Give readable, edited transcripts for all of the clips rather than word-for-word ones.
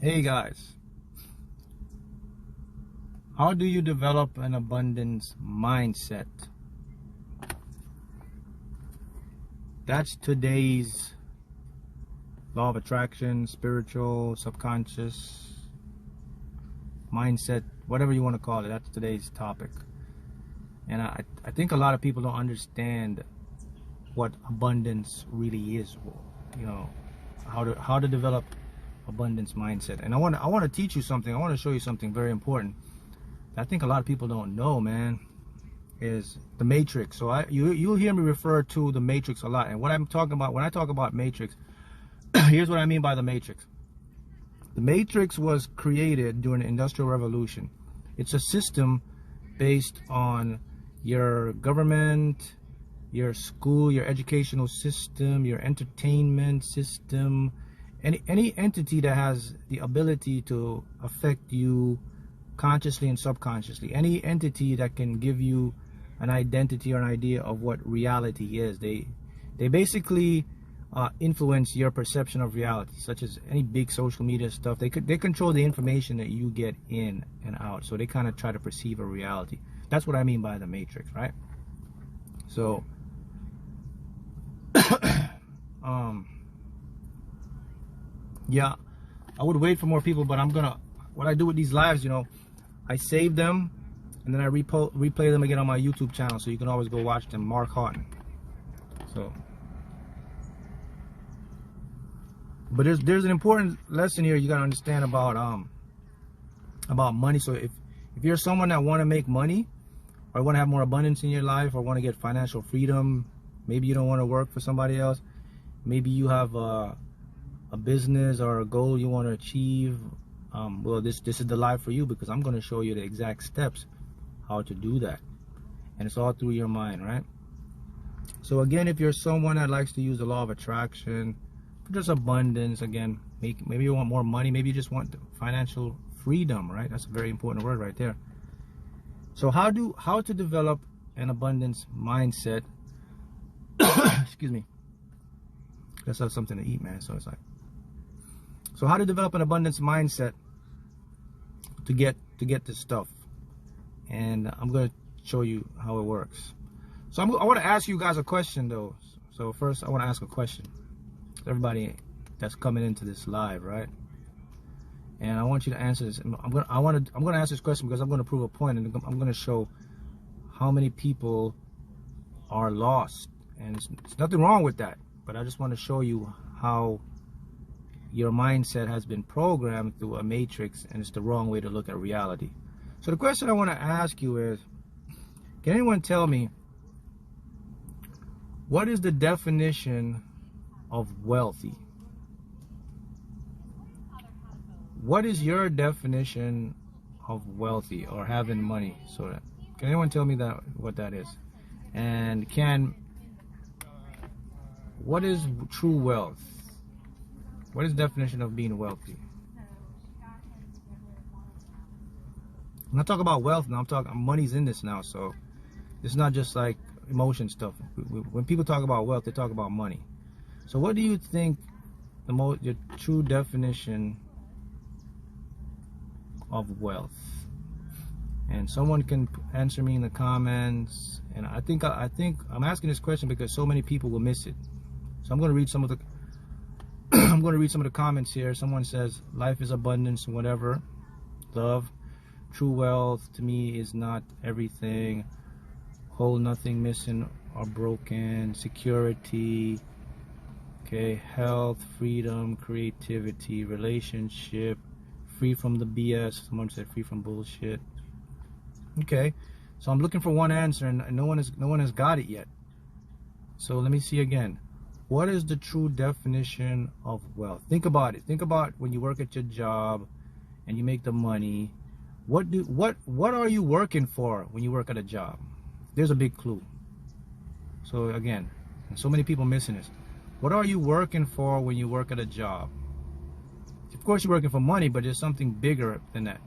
Hey guys, how do you develop an abundance mindset? That's today's law of attraction, spiritual, subconscious, mindset, whatever you want to call it. That's today's topic. And I think a lot of people don't understand what abundance really is. You know, how to develop abundance mindset. And I want to teach you something. I want to show you something very important that I think a lot of people don't know, man, is the matrix. So you'll hear me refer to the matrix a lot. And what I'm talking about when I talk about matrix, here's what I mean by the matrix. The matrix was created during the Industrial Revolution. It's a system based on your government, your school, your educational system, your entertainment system, any entity that has the ability to affect you consciously and subconsciously, any entity that can give you an identity or an idea of what reality is. They basically influence your perception of reality, such as any big social media stuff. They control the information that you get in and out. So they kind of try to perceive a reality. That's what I mean by the matrix, right? So yeah, I would wait for more people, but what I do with these lives, you know, I save them and then I replay them again on my YouTube channel, so you can always go watch them. Mark Haughton. So, but there's an important lesson here you gotta understand about money. So if you're someone that want to make money, or want to have more abundance in your life, or want to get financial freedom, maybe you don't want to work for somebody else, maybe you have a business or a goal you want to achieve, well, this is the life for you, because I'm going to show you the exact steps how to do that, and it's all through your mind, right? So again, if you're someone that likes to use the law of attraction for just abundance, again, maybe you want more money, maybe you just want financial freedom, right? That's a very important word right there. So how to develop an abundance mindset? Excuse me. Let's have something to eat, man. So it's like, so how to develop an abundance mindset to get this stuff, and I'm going to show you how it works. So I want to ask you guys a question though. So first I want to ask a question to everybody that's coming into this live, right? And I want you to answer this. I'm going to ask this question because I'm going to prove a point, and I'm going to show how many people are lost. And it's nothing wrong with that, but I just want to show you how your mindset has been programmed through a matrix, and it's the wrong way to look at reality. So the question I want to ask you is, can anyone tell me, what is the definition of wealthy? What is your definition of wealthy or having money? So can anyone tell me what that is? And what is true wealth? What is the definition of being wealthy? When I talk about wealth now, I'm talking money's in this now, so it's not just like emotion stuff. When people talk about wealth, they talk about money. So what do you think your true definition of wealth? And someone can answer me in the comments. And I think I'm asking this question because so many people will miss it. So I'm going to read some of the I'm going to read some of the comments here. Someone says, life is abundance, whatever. Love. True wealth to me is not everything. Whole, nothing missing or broken. Security. Okay. Health, freedom, creativity, relationship. Free from the BS. Someone said free from bullshit. Okay. So I'm looking for one answer, and no one has got it yet. So let me see again. What is the true definition of wealth? Think about it. Think about when you work at your job and you make the money. What are you working for when you work at a job? There's a big clue. So again, so many people missing this. What are you working for when you work at a job? Of course you're working for money, but there's something bigger than that.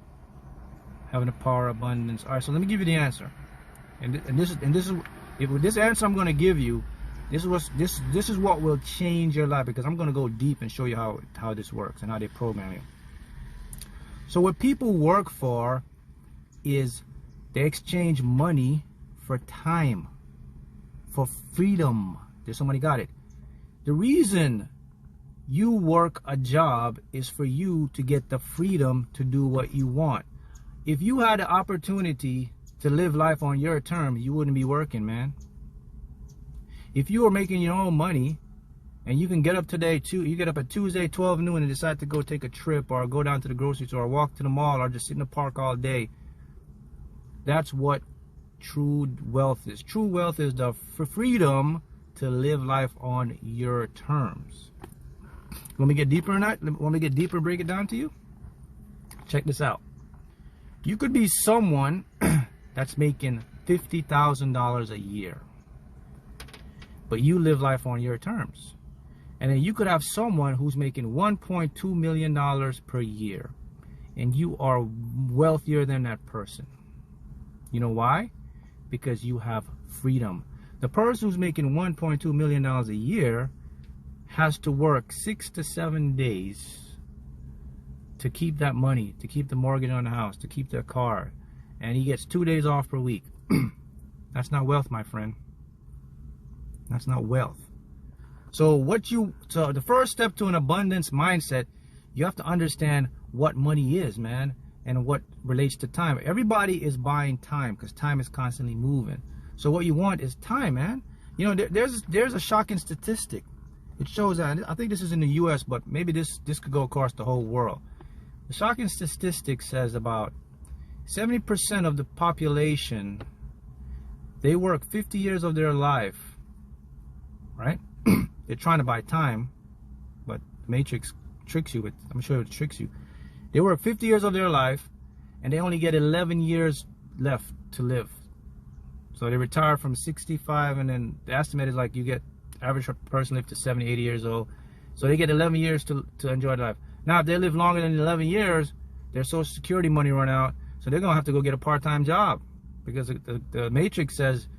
Having the power, abundance. All right, so let me give you the answer. And this is with this answer I'm going to give you, this is what will change your life, because I'm going to go deep and show you how this works and how they program you. So what people work for is they exchange money for time, for freedom. There's somebody got it. The reason you work a job is for you to get the freedom to do what you want. If you had the opportunity to live life on your terms, you wouldn't be working, man. If you were making your own money and you can get up today too, you get up at Tuesday 12 noon and decide to go take a trip or go down to the grocery store or walk to the mall or just sit in the park all day, that's what true wealth is. True wealth is the freedom to live life on your terms. Want me to get deeper in that? Want me to get deeper and break it down to you? Check this out. You could be someone that's making $50,000 a year, but you live life on your terms. And then you could have someone who's making $1.2 million per year, and you are wealthier than that person. You know why? Because you have freedom. The person who's making $1.2 million a year has to work 6 to 7 days to keep that money, to keep the mortgage on the house, to keep their car, and he gets 2 days off per week. That's not wealth, my friend. That's not wealth. So the first step to an abundance mindset, you have to understand what money is, man, and what relates to time. Everybody is buying time because time is constantly moving. So what you want is time, man. You know, there's a shocking statistic. It shows that, I think this is in the US, but maybe this could go across the whole world. The shocking statistic says about 70% of the population, they work 50 years of their life, right? They're trying to buy time, but the Matrix tricks you with, I'm sure it tricks you. They work 50 years of their life, and they only get 11 years left to live. So they retire from 65, and then the estimate is like you get average person live to 70, 80 years old. So they get 11 years to enjoy their life. Now, if they live longer than 11 years, their Social Security money run out, so they're going to have to go get a part-time job because the Matrix says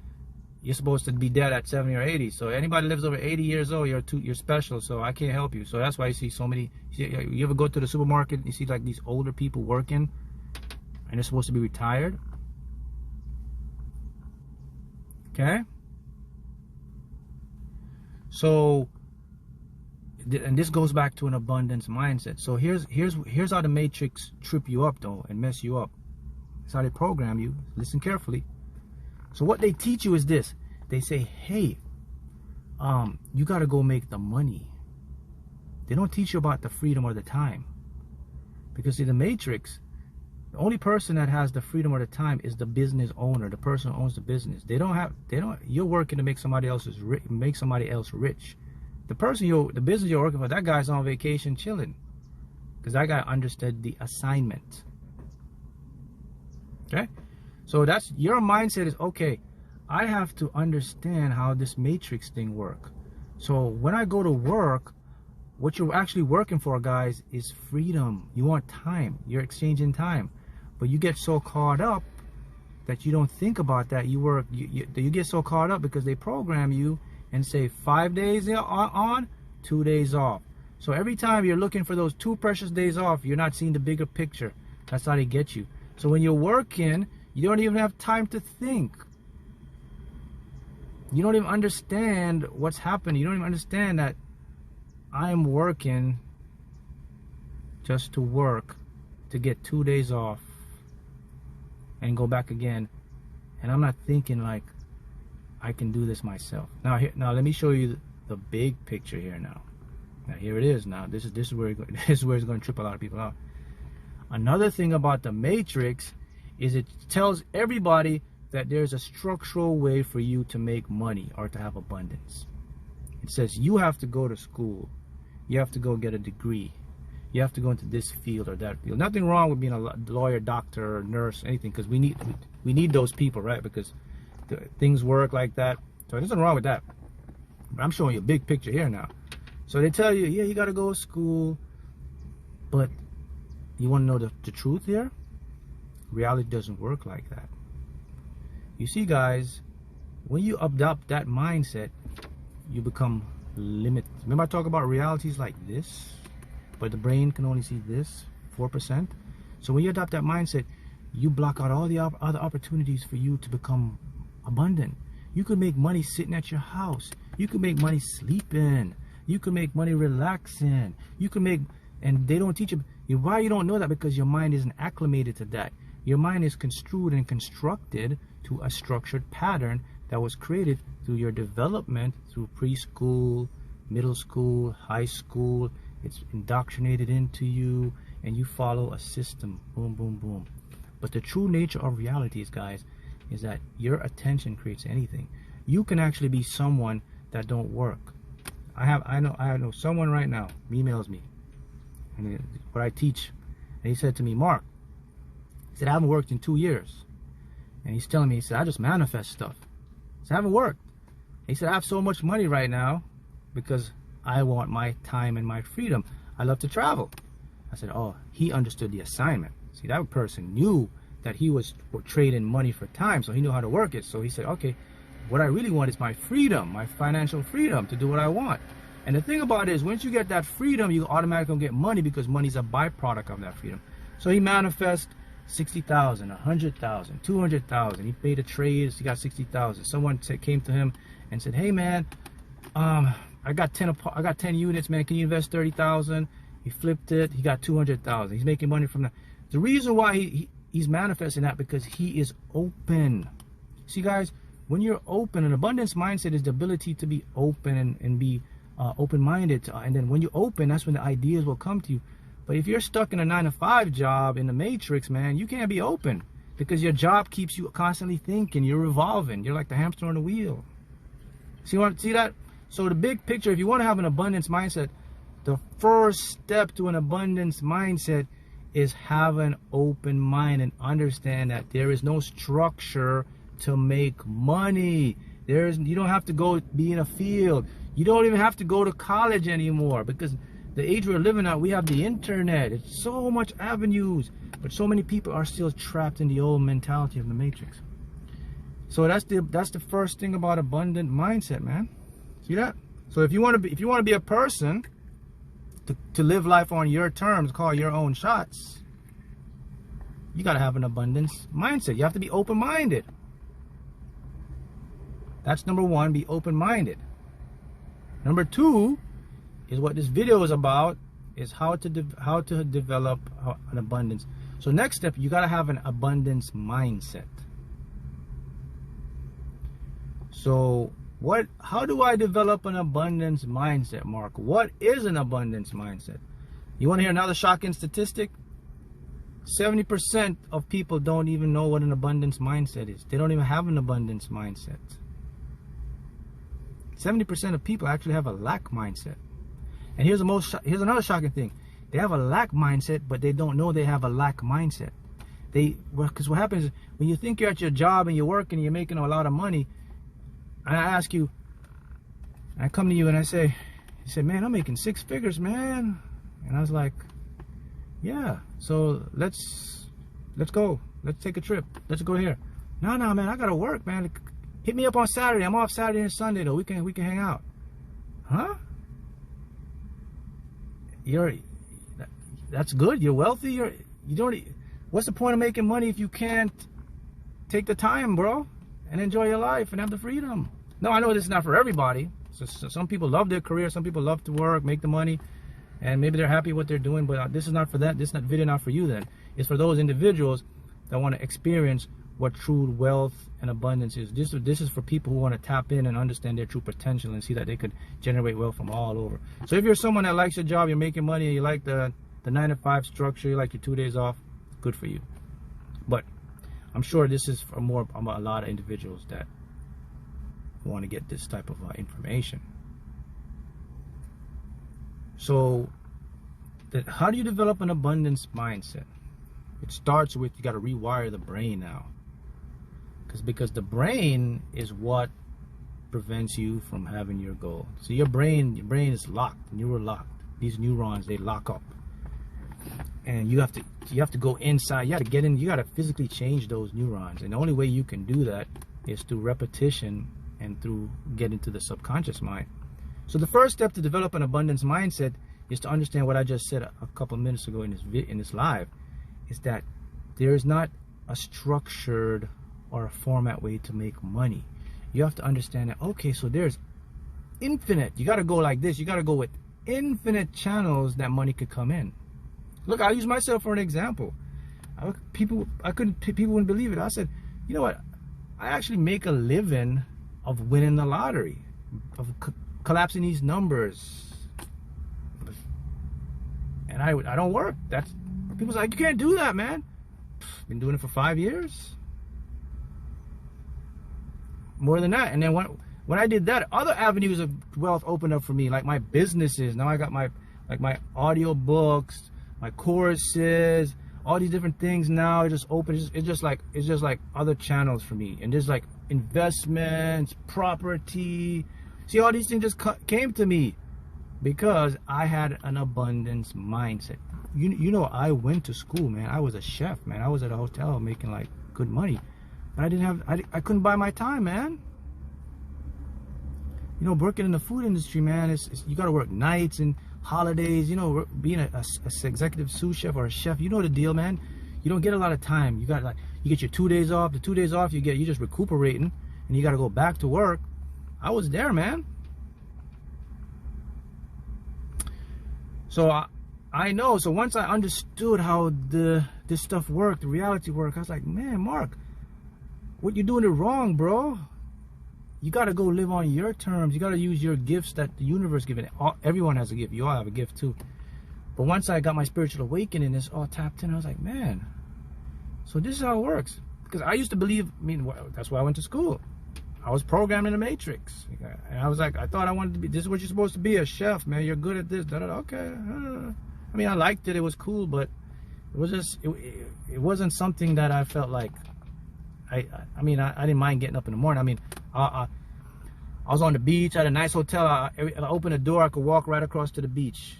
you're supposed to be dead at 70 or 80. So anybody lives over 80 years old, you're special, so I can't help you. So that's why you see so many. You ever go to the supermarket, you see like these older people working, and they're supposed to be retired? Okay? So, and this goes back to an abundance mindset. So here's how the Matrix trip you up though and mess you up. That's how they program you. Listen carefully. So what they teach you is this. They say, hey, you got to go make the money. They don't teach you about the freedom or the time. Because see, the Matrix, the only person that has the freedom or the time is the business owner, the person who owns the business. You're working to make somebody else rich. The business you're working for, that guy's on vacation chilling. Because that guy understood the assignment. Okay? So that's your mindset is, okay, I have to understand how this Matrix thing works. So when I go to work, what you're actually working for, guys, is freedom. You want time. You're exchanging time. But you get so caught up that you don't think about that. You get so caught up because they program you and say 5 days on, 2 days off. So every time you're looking for those 2 precious days off, you're not seeing the bigger picture. That's how they get you. So when you're working, you don't even have time to think. You don't even understand what's happening. You don't even understand that I'm working just to work to get 2 days off and go back again. And I'm not thinking like I can do this myself. Now let me show you the big picture here now. Now here it is. Now this is where it's going to trip a lot of people out. Another thing about the Matrix is it tells everybody that there's a structural way for you to make money or to have abundance. It says you have to go to school. You have to go get a degree. You have to go into this field or that field. Nothing wrong with being a lawyer, doctor, or nurse, anything, because we need those people, right? Because things work like that. So there's nothing wrong with that. But I'm showing you a big picture here now. So they tell you, yeah, you got to go to school. But you want to know the truth here? Reality doesn't work like that. You see, guys, when you adopt that mindset, you become limited. Remember I talk about realities like this, but the brain can only see this, 4%. So when you adopt that mindset, you block out all the other opportunities for you to become abundant. You could make money sitting at your house. You could make money sleeping. You could make money relaxing. You could make, and they don't teach you. Why you don't know that? Because your mind isn't acclimated to that. Your mind is construed and constructed to a structured pattern that was created through your development, through preschool, middle school, high school. It's indoctrinated into you, and you follow a system. Boom, boom, boom. But the true nature of reality is, guys, is that your attention creates anything. You can actually be someone that don't work. I know someone right now emails me, and what I teach, and he said to me, Mark, he said, I haven't worked in 2 years. And he's telling me, he said, I just manifest stuff. He said, I haven't worked. He said, I have so much money right now because I want my time and my freedom. I love to travel. I said, oh, he understood the assignment. See, that person knew that he was trading money for time, so he knew how to work it. So he said, okay, what I really want is my freedom, my financial freedom to do what I want. And the thing about it is, once you get that freedom, you automatically get money because money is a byproduct of that freedom. So he manifests 60,000, 100,000, 200,000. He paid a trade, he got 60,000. Someone came to him and said, hey man, I got 10 units, man. Can you invest 30,000? He flipped it. He got 200,000. He's making money from that. The reason why he's manifesting that, because he is open. See, guys, when you're open, an abundance mindset is the ability to be open and be open-minded. And then when you open, that's when the ideas will come to you. But if you're stuck in a 9-to-5 job in the matrix, man, you can't be open because your job keeps you constantly thinking. You're revolving. You're like the hamster on the wheel. See that? So the big picture, if you want to have an abundance mindset, the first step to an abundance mindset is have an open mind and understand that there is no structure to make money. You don't have to go be in a field. You don't even have to go to college anymore, because the age we're living at, we have the internet. It's so much avenues, but so many people are still trapped in the old mentality of the matrix. So that's the first thing about abundant mindset, man. See that? So if you want to be a person to live life on your terms, call your own shots, you got to have an abundance mindset. You have to be open-minded. That's number one, be open-minded. Number two is what this video is about, is how to develop an abundance. So next step, you got to have an abundance mindset. So how do I develop an abundance mindset, Mark? What is an abundance mindset? You want to hear another shocking statistic? 70% of people don't even know what an abundance mindset is. They don't even have an abundance mindset. 70% of people actually have a lack mindset. And here's another shocking thing. They have a lack mindset, but they don't know they have a lack mindset. Because what happens is, when you think you're at your job and you're working and you're making a lot of money, and I ask you, I come to you and I say, you say, man, I'm making 6 figures, man. And I was like, yeah, so let's go. Let's take a trip. Let's go here. No, man, I gotta work, man. Hit me up on Saturday. I'm off Saturday and Sunday though. We can hang out. Huh? That's good. You're wealthy. What's the point of making money if you can't take the time, bro, and enjoy your life and have the freedom? No, I know this is not for everybody. So some people love their career. Some people love to work, make the money, and maybe they're happy what they're doing. But this is not for that. This is not video, not for you. Then it's for those individuals that want to experience what true wealth and abundance is. This is for people who want to tap in and understand their true potential and see that they could generate wealth from all over. So if you're someone that likes your job, you're making money, and you like the 9-to-5 structure, you like your 2 days off, good for you. But I'm sure this is for a lot of individuals that want to get this type of information. So how do you develop an abundance mindset? It starts with, you got to rewire the brain now. Because the brain is what prevents you from having your goal. So your brain is locked, locked. These neurons, they lock up. And you have to go inside. You have to get in. You got to physically change those neurons. And the only way you can do that is through repetition and through getting to the subconscious mind. So the first step to develop an abundance mindset is to understand what I just said a couple minutes ago in this live, is that there is not a structured or a format way to make money. You have to understand that, okay, so there's infinite. You got to go like this. You got to go with infinite channels that money could come in. Look, I'll use myself for an example. People wouldn't believe it. I said, you know what? I actually make a living of winning the lottery, of collapsing these numbers, and I don't work. That's people's like, you can't do that, man. Been doing it for 5 years, more than that. And then when I did that, other avenues of wealth opened up for me, like my businesses. Now I got my audio books, my courses, all these different things. Now it just open. It's just like other channels for me. And there's like investments, property. See, all these things just came to me because I had an abundance mindset. You know, I went to school, man. I was a chef, man. I was at a hotel making like good money, but I couldn't buy my time, man. You know, working in the food industry, man, you got to work nights and holidays. You know, being a executive sous chef or a chef, you know the deal, man. You don't get a lot of time. You get your 2 days off. The 2 days off you're just recuperating, and you got to go back to work. I was there, man. So I know. So once I understood how this stuff worked, the reality worked, I was like, man, Mark, what you doing it wrong, bro. You got to go live on your terms. You got to use your gifts that the universe given. Everyone has a gift. You all have a gift too. But once I got my spiritual awakening, it's all tapped in. I was like, man, so this is how it works. Because I used to believe, that's why I went to school. I was programmed in the matrix. And I was like, I thought I wanted to be, this is what you're supposed to be, a chef, man. You're good at this. Okay. I liked it. It was cool, but it was just, it wasn't something that I felt like, I didn't mind getting up in the morning. I was on the beach at a nice hotel. I opened a door, I could walk right across to the beach.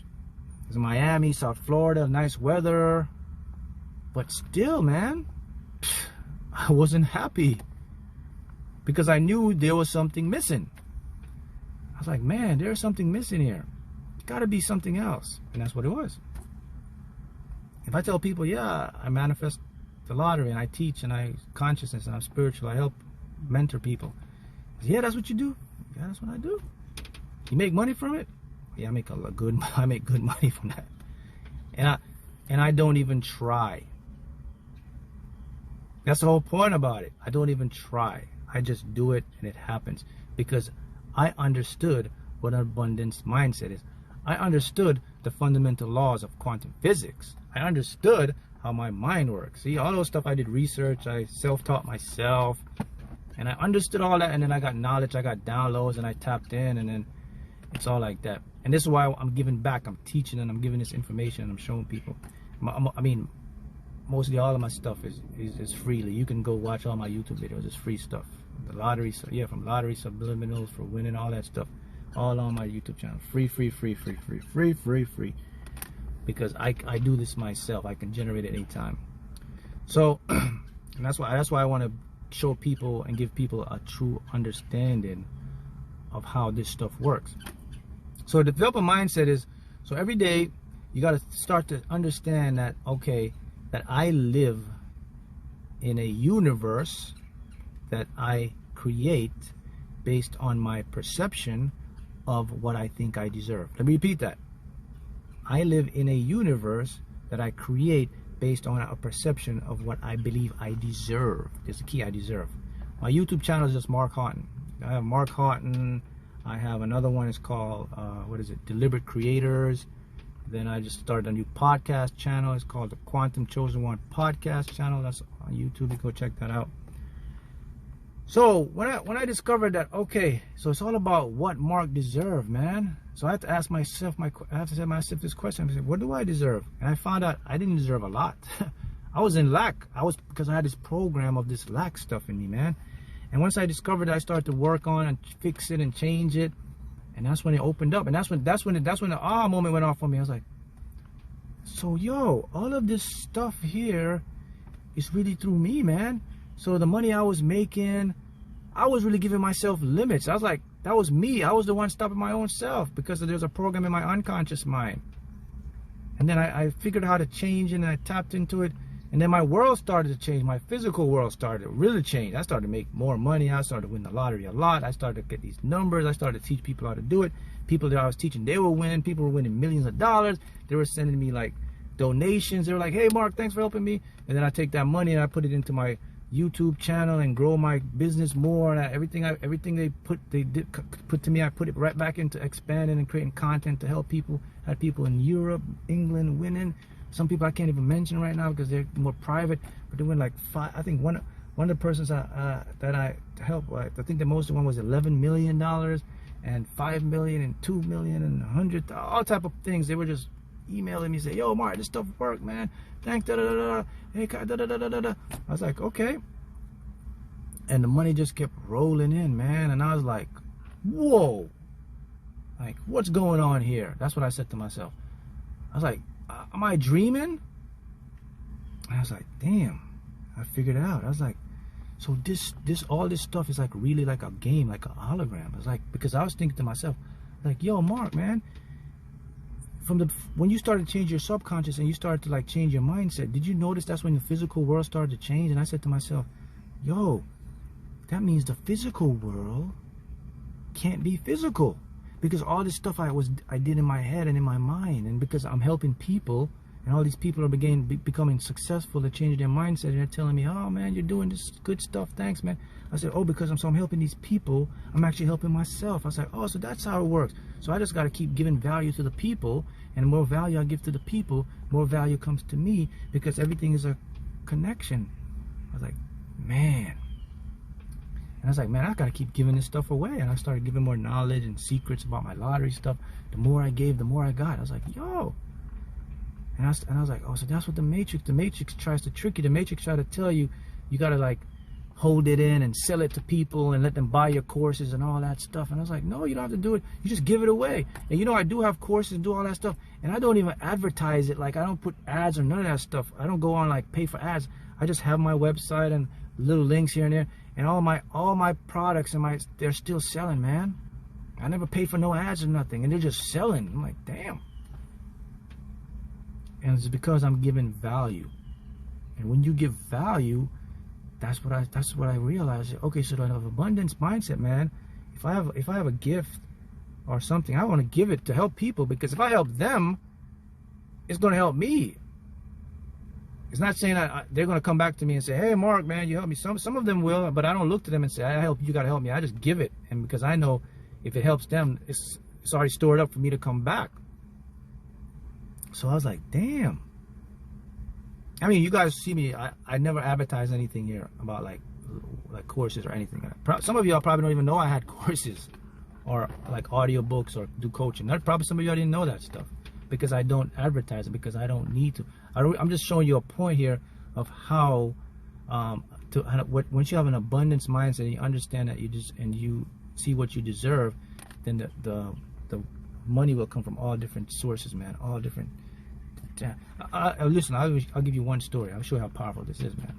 It was in Miami, South Florida, nice weather. But still, man, I wasn't happy because I knew there was something missing. I was like, man, there's something missing here. It's got to be something else. And that's what it was. If I tell people, yeah, I manifest the lottery and I teach and I consciousness and I'm spiritual, I help mentor people. Yeah, that's what you do. Yeah, that's what I do. You make money from it? Yeah, I make good money from that. And I don't even try. That's the whole point about it. I don't even try. I just do it and it happens because I understood what an abundance mindset is. I understood the fundamental laws of quantum physics. I understood how my mind works. See, all those stuff I did research, I self-taught myself, and I understood all that, and then I got knowledge, I got downloads, and I tapped in, and then it's all like that. And this is why I'm giving back. I'm teaching, and I'm giving this information, and I'm showing people. Mostly all of my stuff is freely. You can go watch all my YouTube videos. It's free stuff. The lottery, from lottery, subliminals, for winning, all that stuff, all on my YouTube channel. Free. Because I do this myself. I can generate it anytime. So, and that's why I want to show people and give people a true understanding of how this stuff works. So develop a mindset is, so every day you got to start to understand that, okay, that I live in a universe that I create based on my perception of what I think I deserve. Let me repeat that. I live in a universe that I create based on a perception of what I believe I deserve. There's the key, I deserve. My YouTube channel is just Mark Haughton. I have Mark Haughton. I have another one, it's called, Deliberate Creators. Then I just started a new podcast channel. It's called the Quantum Chosen One Podcast channel. That's on YouTube. You go check that out. So when I discovered that, okay, so it's all about what Mark deserved, man. So I have to ask myself, this question. I said, what do I deserve? And I found out I didn't deserve a lot. I was in lack. Because I had this program of this lack stuff in me, man. And once I discovered it, I started to work on and fix it and change it. And that's when it opened up. And that's when the aha moment went off for me. I was like, so yo, all of this stuff here is really through me, man. So the money I was making, I was really giving myself limits. I was like, that was me. I was the one stopping my own self because there's a program in my unconscious mind. And then I figured out how to change it, and I tapped into it. And then my world started to change. My physical world started to really change. I started to make more money. I started to win the lottery a lot. I started to get these numbers. I started to teach people how to do it. People that I was teaching, they were winning. People were winning millions of dollars. They were sending me like donations. They were like, hey, Mark, thanks for helping me. And then I take that money and I put it into my YouTube channel and grow my business more. And everything they put to me, I put it right back into expanding and creating content to help people. I had people in Europe, England winning. Some people I can't even mention right now because they're more private, but they win like 5. I think one of the persons that I helped, I think the most one was $11 million and $5 million and $2 million and 100, all type of things. They were just emailing me, say, yo, Mark, this stuff worked, man. Thanks, da da da da. Hey, da da da da da. I was like, okay. And the money just kept rolling in, man. And I was like, whoa, like what's going on here? That's what I said to myself. I was like, am I dreaming? And I was like, damn, I figured it out. I was like, so all this stuff is like really like a game, like a hologram. It's like, because I was thinking to myself, like, yo, Mark, man, when you started to change your subconscious and you started to like change your mindset, did you notice that's when the physical world started to change? And I said to myself, yo, that means the physical world can't be physical. Because all this stuff I did in my head and in my mind, and because I'm helping people, and all these people are becoming successful, they're changing their mindset, and they're telling me, oh man, you're doing this good stuff, thanks man. I said, oh, because I'm helping these people, I'm actually helping myself. I was like, oh, so that's how it works. So I just got to keep giving value to the people, and the more value I give to the people, more value comes to me, because everything is a connection. I was like, man. And I was like, man, I got to keep giving this stuff away. And I started giving more knowledge and secrets about my lottery stuff. The more I gave, the more I got. I was like, yo. And I was like, oh, so that's what the Matrix tries to trick you. The Matrix tries to tell you, you got to like hold it in and sell it to people and let them buy your courses and all that stuff. And I was like, no, you don't have to do it. You just give it away. And you know, I do have courses and do all that stuff. And I don't even advertise it. Like, I don't put ads or none of that stuff. I don't go on like pay for ads. I just have my website and little links here and there. And all my products and they're still selling, man. I never paid for no ads or nothing, and they're just selling. I'm like, damn. And it's because I'm giving value. And when you give value, that's what I realized. Okay, so I have abundance mindset, man. If I have a gift or something, I want to give it to help people, because if I help them, it's going to help me. It's not saying that they're going to come back to me and say, hey, Mark, man, you helped me. Some of them will, but I don't look to them and say, I help you, you got to help me. I just give it. And because I know if it helps them, it's already stored up for me to come back. So I was like, damn. I mean, you guys see me. I never advertise anything here about like courses or anything. Some of y'all probably don't even know I had courses or like audiobooks or do coaching. Probably some of y'all didn't know that stuff, because I don't advertise it, because I don't need to. I'm just showing you a point here of how once you have an abundance mindset and you understand that you see what you deserve, then the money will come from all different sources, man. All different. Listen, I'll give you one story. I'll show you how powerful this is, man.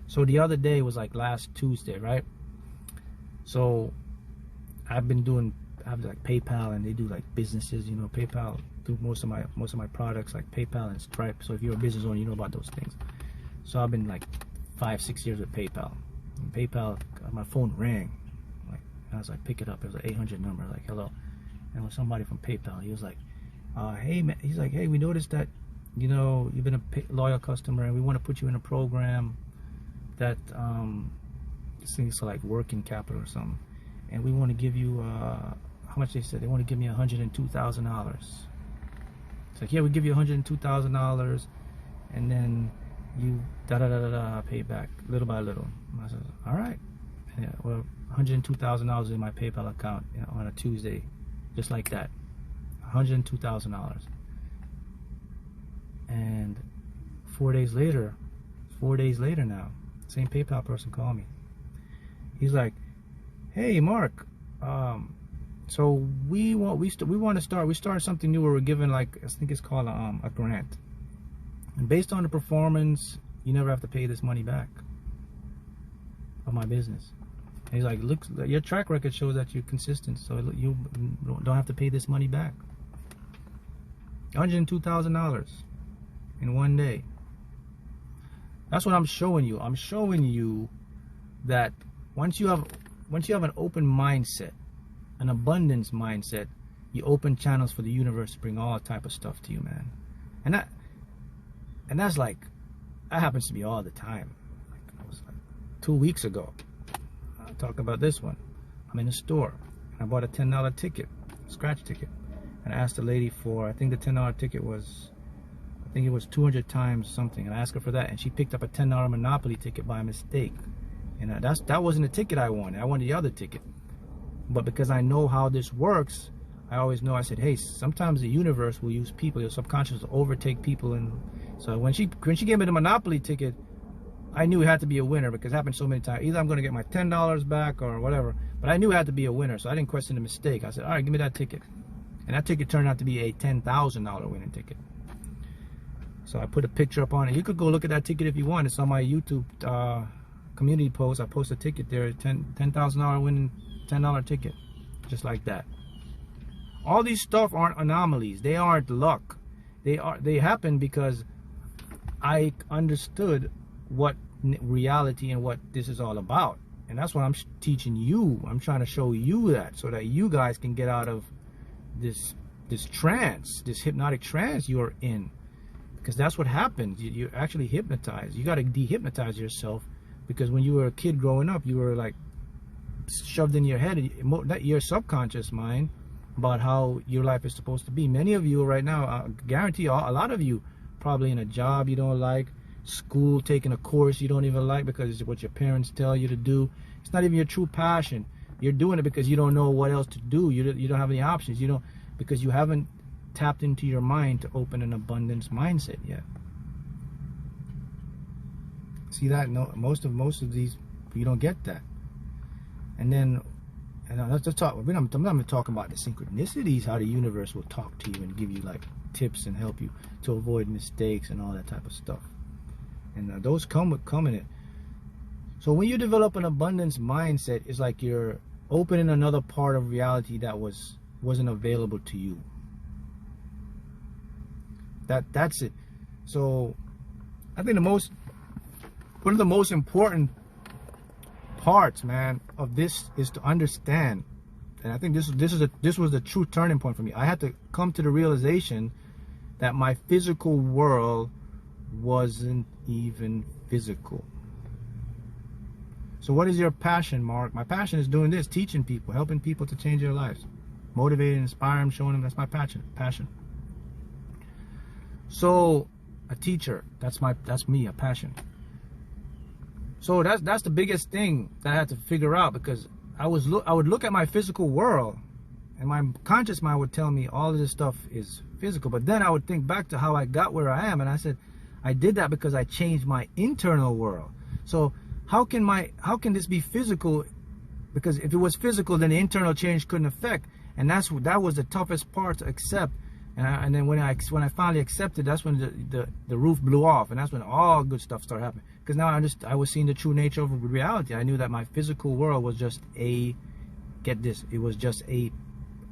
So the other day was like last Tuesday, right? So I have like PayPal, and they do like businesses, you know. PayPal do most of my products, like PayPal and Stripe. So if you're a business owner, you know about those things. So I've been like 5-6 years with PayPal. And PayPal, my phone rang. Like, I was like, pick it up. It was an 800 number. Like, hello. And it was somebody from PayPal. He was like, hey man. He's like, hey, we noticed that, you know, you've been a loyal customer, and we want to put you in a program that things like working capital or something. And we want to give you how much they said. They want to give me $102,000. It's like, yeah, we give you $102,000, and then you pay back little by little. And I said, all right. Yeah, well, $102,000 in my PayPal account, you know, on a Tuesday, just like that. $102,000. And 4 days later now, same PayPal person called me. He's like, hey Mark, so we started something new where we're giving, like, I think it's called a grant, and based on the performance, you never have to pay this money back of my business. And he's like, look, your track record shows that you're consistent, so you don't have to pay this money back. $102,000 in one day. That's what I'm showing you. I'm showing you that once you have an open mindset, an abundance mindset, you open channels for the universe to bring all type of stuff to you, man. And that's like, that happens to me all the time. Like, I was like 2 weeks ago, I'll talk about this one. I'm in a store and I bought a $10 ticket, scratch ticket, and I asked the lady for, I think the $10 ticket was, I think it was 200 times something, and I asked her for that, and she picked up a $10 Monopoly ticket by mistake. And that wasn't the ticket I wanted. I wanted the other ticket. But because I know how this works, I always know, I said, hey, sometimes the universe will use people, your subconscious will overtake people. And so when she gave me the Monopoly ticket, I knew it had to be a winner, because it happened so many times. Either I'm going to get my $10 back or whatever. But I knew it had to be a winner, so I didn't question the mistake. I said, all right, give me that ticket. And that ticket turned out to be a $10,000 winning ticket. So I put a picture up on it. You could go look at that ticket if you want. It's on my YouTube community post. I post a ticket there, $10,000 winning $10 ticket, just like that. All these stuff aren't anomalies. They aren't luck. They happen because I understood what reality and what this is all about. And that's what I'm teaching you. I'm trying to show you that, so that you guys can get out of this trance, this hypnotic trance you are in. Because that's what happens. You're actually hypnotized. You got to dehypnotize yourself, because when you were a kid growing up, you were like shoved in your head, your subconscious mind, about how your life is supposed to be. Many of you right now, I guarantee you, a lot of you probably in a job you don't like, school, taking a course you don't even like because it's what your parents tell you to do. It's not even your true passion. You're doing it because you don't know what else to do. You don't have any options. You don't, because you haven't tapped into your mind to open an abundance mindset yet. See that? No, most of these, you don't get that. And then, let's just talk. I'm not talking about the synchronicities, how the universe will talk to you and give you like tips and help you to avoid mistakes and all that type of stuff. And those come in it. So when you develop an abundance mindset, it's like you're opening another part of reality that wasn't available to you. That's it. So I think one of the most important parts, man, of this is to understand, and I think this was the true turning point for me. I had to come to the realization that my physical world wasn't even physical. So what is your passion, Mark? My passion is doing this, teaching people, helping people to change their lives, motivating, inspiring, showing them. That's my passion. So a teacher, that's me, a passion. So that's the biggest thing that I had to figure out, because I would look at my physical world, and my conscious mind would tell me all of this stuff is physical. But then I would think back to how I got where I am, and I said, I did that because I changed my internal world. So how can this be physical? Because if it was physical, then the internal change couldn't affect, and that was the toughest part to accept. And then when I finally accepted, that's when the roof blew off, and that's when all good stuff started happening. Because now I was seeing the true nature of reality. I knew that my physical world was just it was just a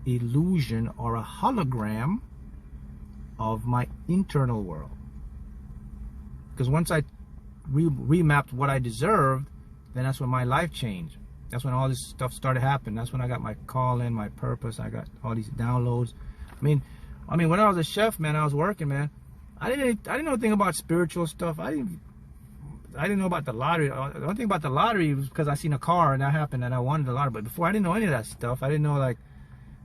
illusion or a hologram of my internal world. Because once I remapped what I deserved, then that's when my life changed. That's when all this stuff started happening. That's when I got my calling, my purpose. I got all these downloads. I mean, when I was a chef, man, I was working, man. I didn't know anything about spiritual stuff. I didn't know about the lottery. The only thing about the lottery was because I seen a car and that happened and I wanted the lottery. But before, I didn't know any of that stuff. I didn't know like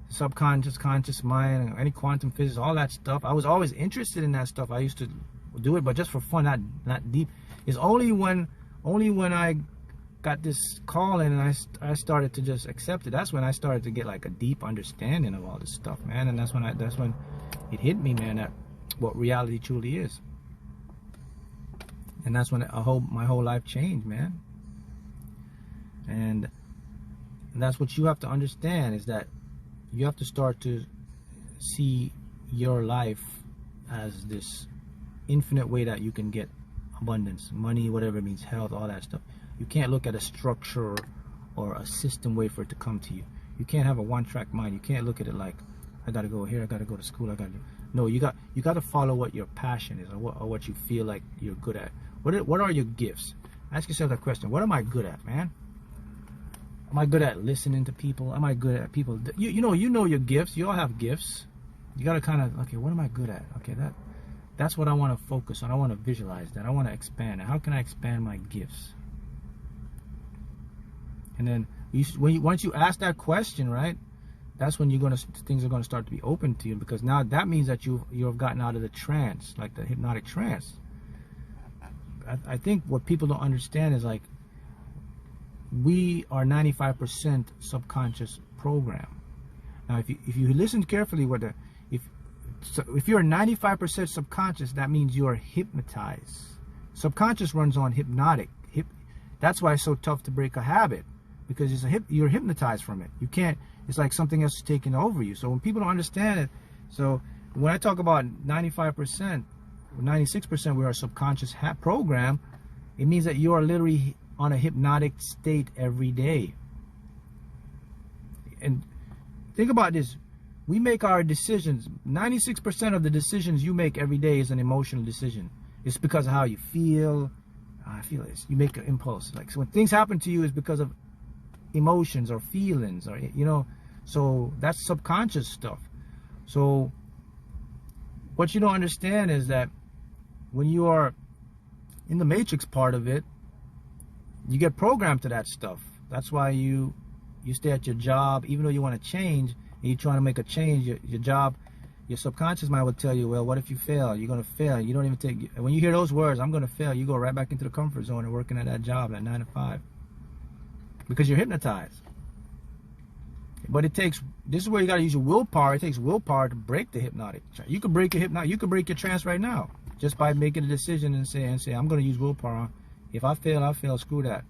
subconscious, conscious mind, any quantum physics, all that stuff. I was always interested in that stuff. I used to do it, but just for fun, not deep. It's only when I got this calling and I started to just accept it. That's when I started to get like a deep understanding of all this stuff, man. And that's when it hit me, man, that what reality truly is. And that's when my whole life changed, man. And that's what you have to understand, is that you have to start to see your life as this infinite way that you can get abundance, money, whatever it means, health, all that stuff. You can't look at a structure or a system way for it to come to you. You can't have a one-track mind. You can't look at it like, I gotta go here, I gotta go to school, No, you got to follow what your passion is, or what you feel like you're good at, What are your gifts? Ask yourself that question. What am I good at, man? Am I good at listening to people? Am I good at people? You know your gifts. You all have gifts. You got to kind of, okay, what am I good at? Okay, that's what I want to focus on. I want to visualize that. I want to expand it. How can I expand my gifts? And then once you ask that question, right, that's when things are gonna start to be open to you, because now that means that you've gotten out of the trance, like the hypnotic trance. I think what people don't understand is, like, we are 95% subconscious program. Now, if you listen carefully, if you're 95% subconscious, that means you're hypnotized. Subconscious runs on hypnotic. That's why it's so tough to break a habit, because you're hypnotized from it. You can't. It's like something else is taking over you. So when people don't understand it, so when I talk about 95%, 96% we are subconscious program, it means that you are literally on a hypnotic state every day. And think about this. We make our decisions. 96% of the decisions you make every day is an emotional decision. It's because of how you feel. I feel this. You make an impulse. Like, so when things happen to you, it's because of emotions or feelings, or so that's subconscious stuff. So what you don't understand is that when you are in the matrix part of it, you get programmed to that stuff. That's why you stay at your job, even though you want to change, and you're trying to make a change. Your job, your subconscious mind will tell you, well, what if you fail? You're going to fail. You don't even take. When you hear those words, I'm going to fail, you go right back into the comfort zone and working at that job at 9 to 5, because you're hypnotized. But this is where you got to use your willpower. It takes willpower to break the hypnotic. You could break your trance right now just by making a decision and say, I'm going to use willpower. If I fail, I fail. Screw that,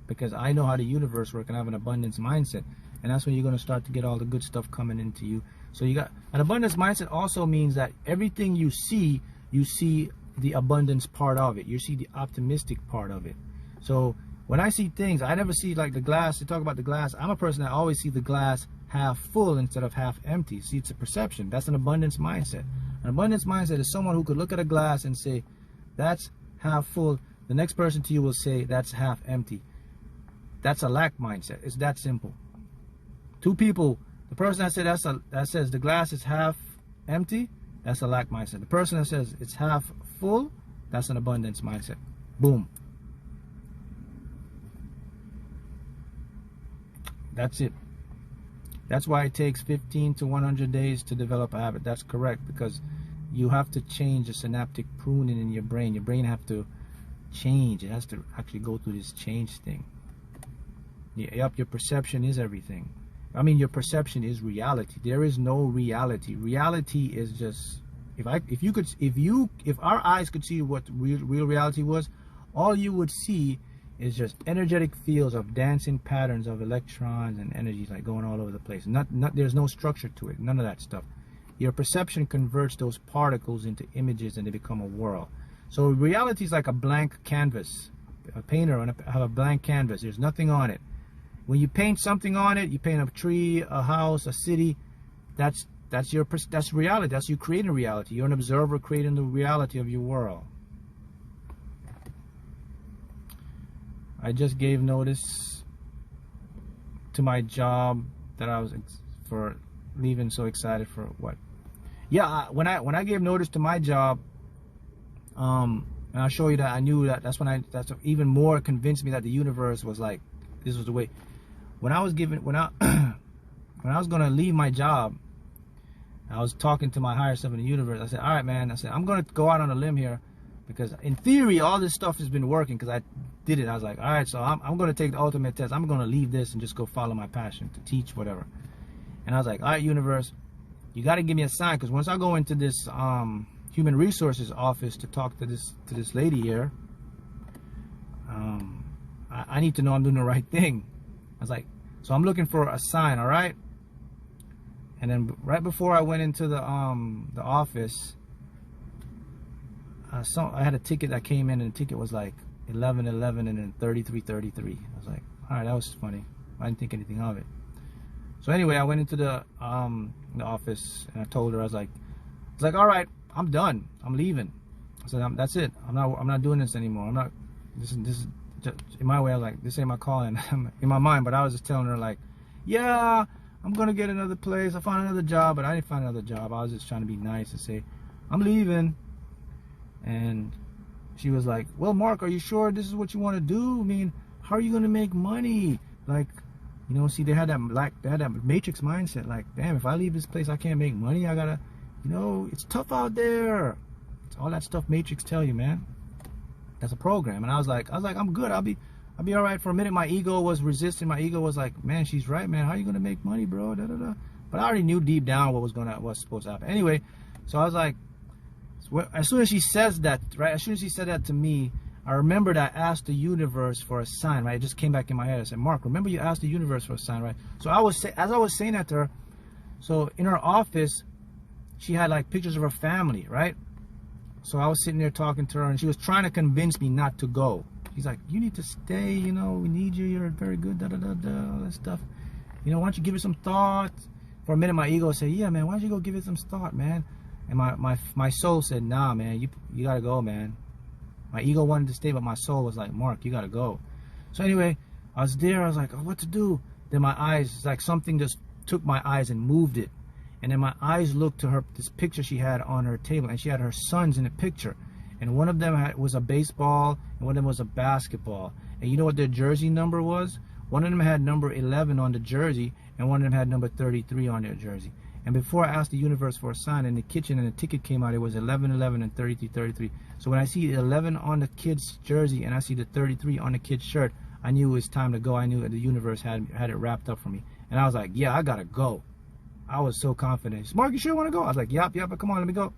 because I know how the universe works and I have an abundance mindset. And that's when you're going to start to get all the good stuff coming into you. So you got an abundance mindset. Also means that everything you see the abundance part of it. You see the optimistic part of it. So when I see things, I never see like the glass. To talk about the glass, I'm a person that always see the glass half full instead of half empty. See, it's a perception. That's an abundance mindset. An abundance mindset is someone who could look at a glass and say, that's half full. The next person to you will say, that's half empty. That's a lack mindset. It's that simple. Two people, the person that says the glass is half empty, that's a lack mindset. The person that says it's half full, that's an abundance mindset. Boom. That's it. That's why it takes 15 to 100 days to develop a habit. That's correct, because you have to change the synaptic pruning in your brain. Your brain have to change. It has to actually go through this change thing. Yep, your perception is everything. I mean, your perception is reality. There is no reality. Reality is just, if our eyes could see what real reality was, all you would see is just energetic fields of dancing patterns of electrons and energies, like going all over the place. There's no structure to it. None of that stuff. Your perception converts those particles into images and they become a world. So reality is like a blank canvas. A painter have a blank canvas. There's nothing on it. When you paint something on it, you paint a tree, a house, a city. That's reality. That's you creating reality. You're an observer creating the reality of your world. I just gave notice to my job that I was for leaving. So excited for what? Yeah, when I gave notice to my job, and I'll show you that I knew that. That's what even more convinced me that the universe was like, this was the way. When I was gonna leave my job, I was talking to my higher self in the universe. I said, all right, man. I said, I'm gonna go out on a limb here, because in theory all this stuff has been working, because I did it. I was like, all right, so I'm going to take the ultimate test. I'm going to leave this and just go follow my passion to teach, whatever. And I was like, all right, universe, you got to give me a sign, because once I go into this human resources office to talk to this lady here, I need to know I'm doing the right thing. I was like, so I'm looking for a sign, all right? And then right before I went into the office, I had a ticket that came in, and the ticket was like 11:11 and then 33:33. I was like, all right, that was funny. I didn't think anything of it. So anyway, I went into the office and I told her, I was like, all right, I'm done. I'm leaving. I said, that's it. I'm not doing this anymore. I'm not. This is just, in my way. I was like, this ain't my calling in my mind. But I was just telling her like, yeah, I'm gonna get another place. I found another job, but I didn't find another job. I was just trying to be nice and say, I'm leaving. And she was like, well, Mark, are you sure this is what you want to do? I mean, how are you gonna make money? Like, you know, see, they had that matrix mindset. Like, damn, if I leave this place, I can't make money. I gotta, you know, it's tough out there. It's all that stuff Matrix tell you, man. That's a program. And I was like, I'm good. I'll be all right. For a minute, my ego was resisting. My ego was like, man, she's right, man. How are you gonna make money, bro? Da, da, da. But I already knew deep down what was supposed to happen. Anyway, so I was like, as soon as she says that, right? As soon as she said that to me, I remembered I asked the universe for a sign, right? It just came back in my head. I said, Mark, remember you asked the universe for a sign, right? So as I was saying that to her, so in her office, she had like pictures of her family, right? So I was sitting there talking to her, and she was trying to convince me not to go. She's like, you need to stay, you know, we need you, you're very good, da da da da, all that stuff. You know, why don't you give it some thought? For a minute, my ego said, yeah, man, why don't you go give it some thought, man? And my soul said, nah, man, you gotta go, man. My ego wanted to stay, but my soul was like, Mark, you gotta go. So anyway, I was there, I was like, oh, what to do? Then my eyes, it's like something just took my eyes and moved it. And then my eyes looked to her, this picture she had on her table, and she had her sons in the picture. And one of them was a baseball, and one of them was a basketball. And you know what their jersey number was? One of them had number 11 on the jersey, and one of them had number 33 on their jersey. And before I asked the universe for a sign in the kitchen and the ticket came out, it was 11, 11, and 33, 33. So when I see 11 on the kid's jersey and I see the 33 on the kid's shirt, I knew it was time to go. I knew the universe had it wrapped up for me. And I was like, yeah, I gotta go. I was so confident. She said, Mark, you sure want to go? I was like, yep, but come on, let me go.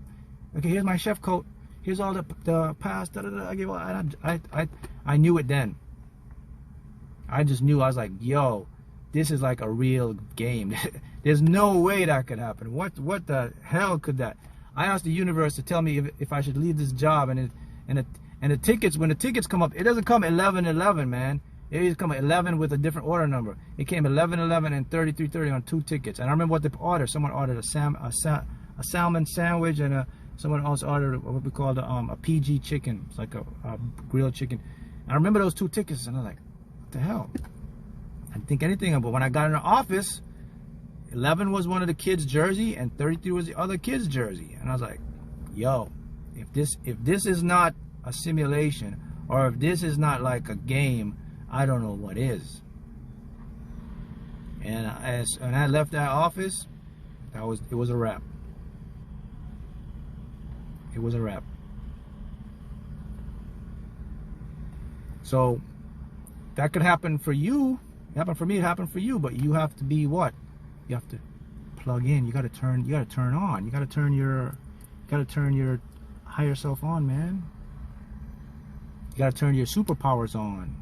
Okay, here's my chef coat. Here's all the pass. Da, da, da. I gave all. I knew it then. I just knew. I was like, yo, this is like a real game. There's no way that could happen. What the hell could that? I asked the universe to tell me if I should leave this job, and the tickets, when the tickets come up, it doesn't come 11, 11, man. It used to come 11 with a different order number. It came 11, 11, and 33, 30 on 2 tickets. And I remember what they ordered. Someone ordered a salmon sandwich, and someone else ordered what we call a PG chicken. It's like a grilled chicken. And I remember those 2 tickets, and I was like, what the hell? I didn't think anything of it. But when I got in the office, 11 was one of the kids' jersey, and 33 was the other kid's jersey. And I was like, yo, if this is not a simulation, or if this is not like a game, I don't know what is. And when I left that office, it was a wrap. It was a wrap. So that could happen for you. It happened for me. It happened for you. But you have to be what? You have to plug in. You got to turn on. You got to turn your higher self on, man. You got to turn your superpowers on.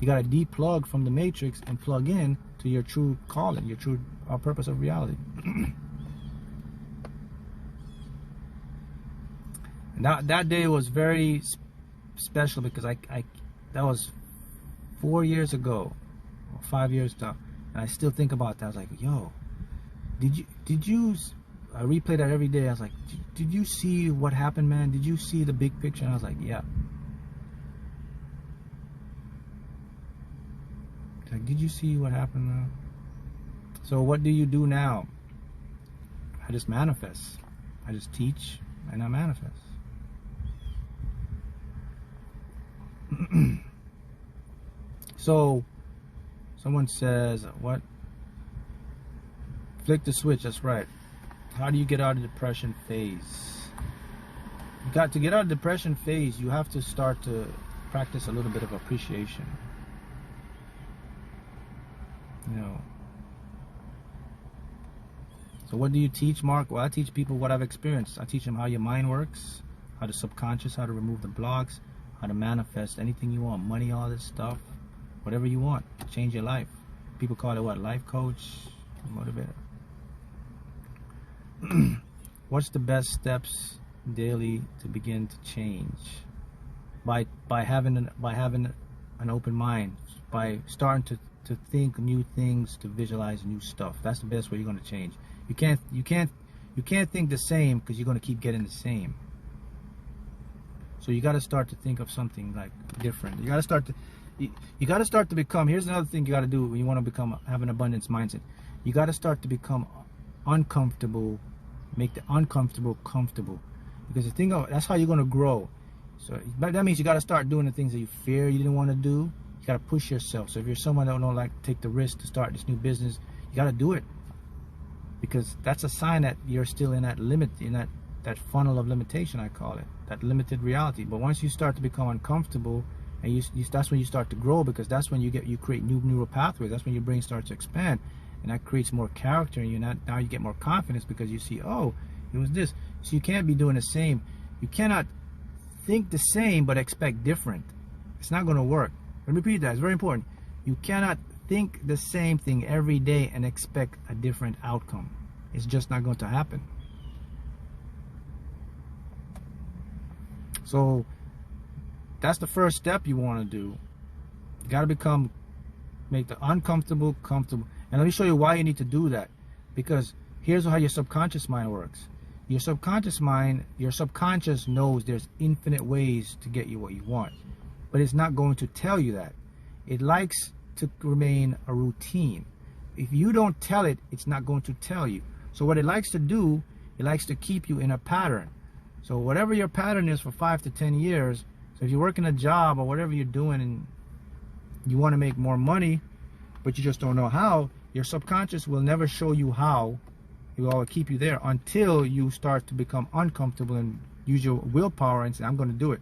You got to deplug from the matrix and plug in to your true calling, your true purpose of reality. And that day was very special because that was 4 years ago, or 5 years ago, and I still think about that. I was like, yo, did you? I replay that every day. I was like, did you see what happened, man? Did you see the big picture? And I was like, yeah. Like, did you see what happened? So what do you do now? I just manifest. I just teach and I manifest. So someone says, what? Flick the switch. That's right. How do you get out of the depression phase? You got to get out of the depression phase. You have to start to practice a little bit of appreciation. You know. So what do you teach, Mark? Well, I teach people what I've experienced. I teach them how your mind works, how to subconscious, how to remove the blocks, how to manifest anything you want, money, all this stuff, whatever you want, change your life. People call it what? Life coach, motivator. What's the best steps daily to begin to change? By having an open mind, by starting to think new things, to visualize new stuff. That's the best way you're going to change. You can't think the same because you're going to keep getting the same. So you got to start to think of something like different. You got to start to, you got to start to become, here's another thing you got to do when you want to have an abundance mindset. You got to start to become uncomfortable, make the uncomfortable comfortable. Because the thing of, that's how you're going to grow. So that means you got to start doing the things that you fear you didn't want to do. You got to push yourself. So if you're someone that don't like to take the risk to start this new business, you got to do it. Because that's a sign that you're still in that limit, in that funnel of limitation, I call it, that limited reality. But once you start to become uncomfortable, and that's when you start to grow, because that's when you create new neural pathways. That's when your brain starts to expand, and that creates more character in you. Now you get more confidence because you see, oh, it was this. So you can't be doing the same. You cannot think the same but expect different. It's not going to work. Let me repeat that. It's very important. You cannot think the same thing every day and expect a different outcome. It's just not going to happen. So that's the first step you want to do. You got to make the uncomfortable comfortable. And let me show you why you need to do that. Because here's how your subconscious mind works. Your subconscious mind, your subconscious knows there's infinite ways to get you what you want. But it's not going to tell you that. It likes to remain a routine. If you don't tell it, it's not going to tell you. So what it likes to do, it likes to keep you in a pattern. So whatever your pattern is for 5 to 10 years, so if you're working a job or whatever you're doing and you want to make more money, but you just don't know how, your subconscious will never show you how. It will always keep you there until you start to become uncomfortable and use your willpower and say, I'm going to do it.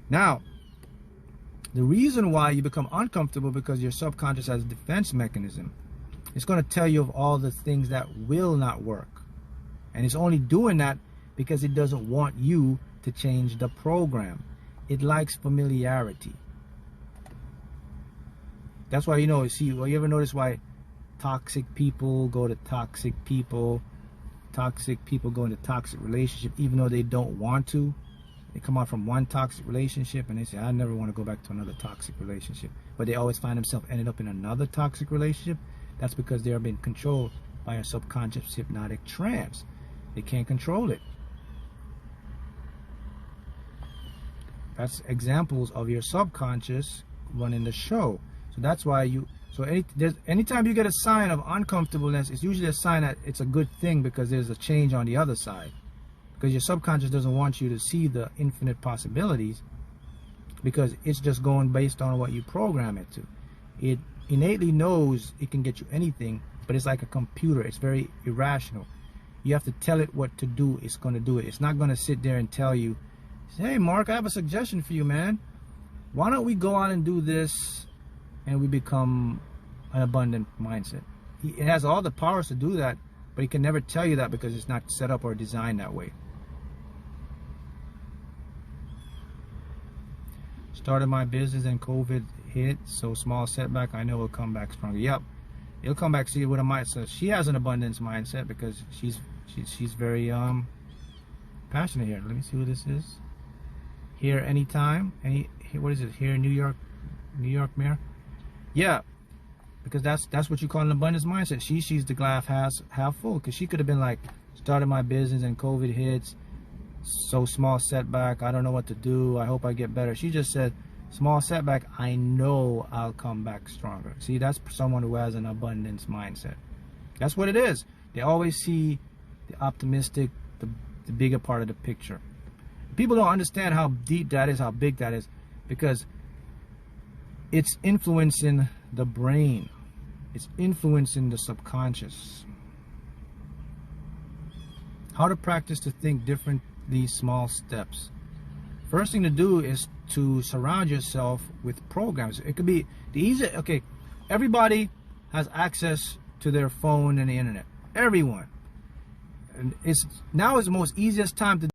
Now, the reason why you become uncomfortable because your subconscious has a defense mechanism. It's going to tell you of all the things that will not work. And it's only doing that because it doesn't want you to change the program. It likes familiarity. That's why, you ever notice why toxic people go to toxic people go into toxic relationship even though they don't want to? They come out from one toxic relationship and they say, I never want to go back to another toxic relationship. But they always find themselves ended up in another toxic relationship. That's because they are being controlled by a subconscious hypnotic trance. They can't control it. That's examples of your subconscious running the show. So that's why anytime you get a sign of uncomfortableness, it's usually a sign that it's a good thing because there's a change on the other side. Because your subconscious doesn't want you to see the infinite possibilities because it's just going based on what you program it to. It innately knows it can get you anything, but it's like a computer. It's very irrational. You have to tell it what to do. It's going to do it. It's not going to sit there and tell you, hey, Mark, I have a suggestion for you, man. Why don't we go out and do this and we become an abundant mindset? It has all the powers to do that, but it can never tell you that because it's not set up or designed that way. Started my business and COVID hit, so small setback, I know it'll come back stronger. Yep, it'll come back. See what I might say. She has an abundance mindset because she's very passionate here. Let me see what this is. Here anytime. What is it? Here New York Mayor. Yeah, because that's what you call an abundance mindset. She sees the glass half full. Because she could have been like, started my business and COVID hits. So small setback, I don't know what to do, I hope I get better. She just said, small setback, I know I'll come back stronger. See, that's someone who has an abundance mindset. That's what it is. They always see the optimistic, the bigger part of the picture. People don't understand how deep that is, how big that is, because it's influencing the brain. It's influencing the subconscious. How to practice to think different. These small steps. First thing to do is to surround yourself with programs. It could be the easy. Okay, everybody has access to their phone and the internet. Everyone. And now is the most easiest time to